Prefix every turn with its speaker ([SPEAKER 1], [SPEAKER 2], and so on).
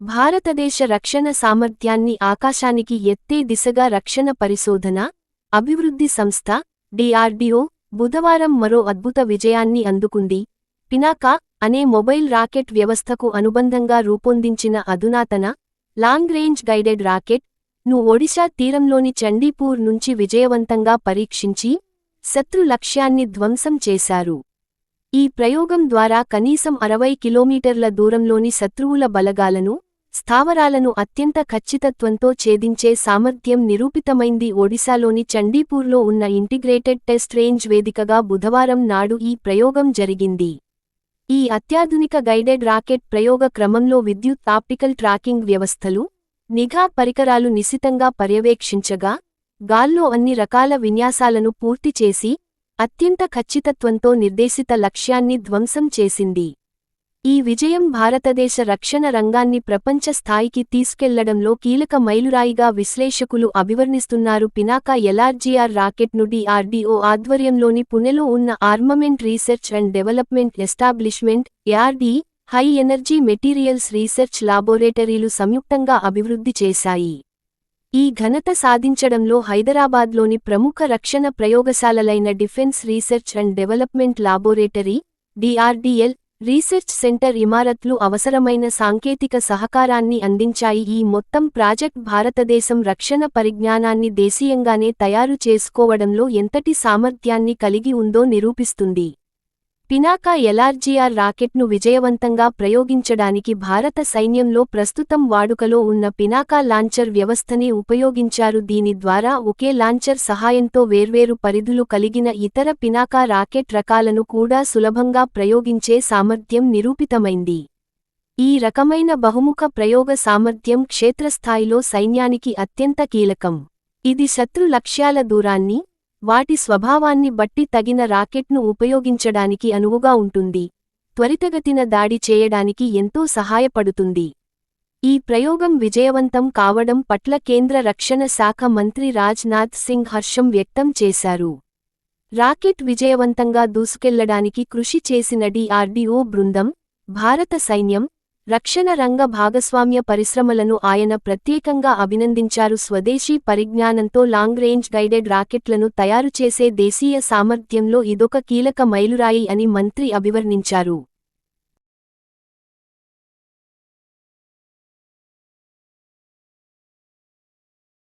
[SPEAKER 1] భారతదేశ రక్షణ సామర్థ్యాన్ని ఆకాశానికి ఎత్తే దిశగా రక్షణ పరిశోధన, అభివృద్ధి సంస్థ DRDO బుధవారం మరో అద్భుత విజయాన్ని అందుకుంది. పినాకా అనే మొబైల్ రాకెట్ వ్యవస్థకు అనుబంధంగా రూపొందించిన అధునాతన, లాంగ్ రేంజ్ గైడెడ్ రాకెట్ ను ఒడిశా తీరంలోని చండీపూర్ నుంచి విజయవంతంగా పరీక్షించి, శత్రు లక్ష్యాన్ని ధ్వంసం చేశారు. ఈ ప్రయోగం ద్వారా కనీసం 60 కిలోమీటర్ల దూరంలోని శత్రువుల బలగాలను, స్థావరాలను అత్యంత ఖచ్చితత్వంతో ఛేదించే సామర్థ్యం నిరూపితమైంది. ఒడిశాలోని చండీపూర్లో ఉన్న ఇంటిగ్రేటెడ్ టెస్ట్ రేంజ్ వేదికగా బుధవారం నాడు ఈ ప్రయోగం జరిగింది. ఈ అత్యాధునిక గైడెడ్ రాకెట్ ప్రయోగ క్రమంలో విద్యుత్ ఆప్టికల్ ట్రాకింగ్ వ్యవస్థలు, నిఘా పరికరాలు నిశితంగా పర్యవేక్షించగా, గాల్లో అన్ని రకాల విన్యాసాలను పూర్తి చేసి, అత్యంత ఖచ్చితత్వంతో నిర్దేశిత లక్ష్యాన్ని ధ్వంసం చేసింది. ఈ విజయం భారతదేశ రక్షణ రంగాన్ని ప్రపంచ స్థాయికి తీసుకెళ్లడంలో కీలక మైలురాయిగా విశ్లేషకులు అభివర్ణిస్తున్నారు. పినాకా LRGR రాకెట్ను DRDO ఆధ్వర్యంలోని పుణెలో ఉన్న armament research and development establishment ARD, high energy materials research లాబొరేటరీలు సంయుక్తంగా అభివృద్ధి చేశాయి. ఈ ఘనత సాధించడంలో హైదరాబాద్లోని ప్రముఖ రక్షణ ప్రయోగశాలలైన defence research and development laboratory DRDL research centre ఇమారత్లు అవసరమైన సాంకేతిక సహకారాన్ని అందించాయి. ఈ మొత్తం ప్రాజెక్ట్ భారతదేశం రక్షణ పరిజ్ఞానాన్ని దేశీయంగానే తయారు చేసుకోవడంలో ఎంతటి సామర్థ్యాన్ని కలిగి ఉందో నిరూపిస్తుంది. పినాకా LRGR రాకెట్ను విజయవంతంగా ప్రయోగించడానికి భారత సైన్యంలో ప్రస్తుతం వాడుకలో ఉన్న పినాకా లాంచర్ వ్యవస్థని ఉపయోగించారు. దీని ద్వారా ఒకే లాంచర్ సహాయంతో వేర్వేరు పరిధులు కలిగిన ఇతర పినాకా రాకెట్ రకాలను కూడా సులభంగా ప్రయోగించే సామర్థ్యం నిరూపితమైంది. ఈ రకమైన బహుముఖ ప్రయోగ సామర్థ్యం క్షేత్రస్థాయిలో సైన్యానికి అత్యంత కీలకం. ఇది శత్రు లక్ష్యాల దూరాన్ని, వాటి స్వభావాన్ని బట్టి తగిన రాకెట్ను ఉపయోగించడానికి అనువుగా ఉంటుంది, త్వరితగతిన దాడి చేయడానికి ఎంతో సహాయపడుతుంది. ఈ ప్రయోగం విజయవంతం కావడం పట్ల కేంద్ర రక్షణ శాఖ మంత్రి రాజ్నాథ్ సింగ్ హర్షం వ్యక్తం చేశారు. రాకెట్ విజయవంతంగా దూసుకెళ్లడానికి కృషి చేసిన DRDO బృందం, భారత సైన్యం, రక్షణ రంగ భాగస్వామ్య పరిశ్రమలను ఆయన ప్రత్యేకంగా అభినందించారు. స్వదేశీ పరిజ్ఞానంతో లాంగ్ రేంజ్ గైడెడ్ రాకెట్లను తయారు చేసే దేశీయ సామర్థ్యంలో ఇదొక కీలక మైలురాయి అని మంత్రి అభివర్ణించారు.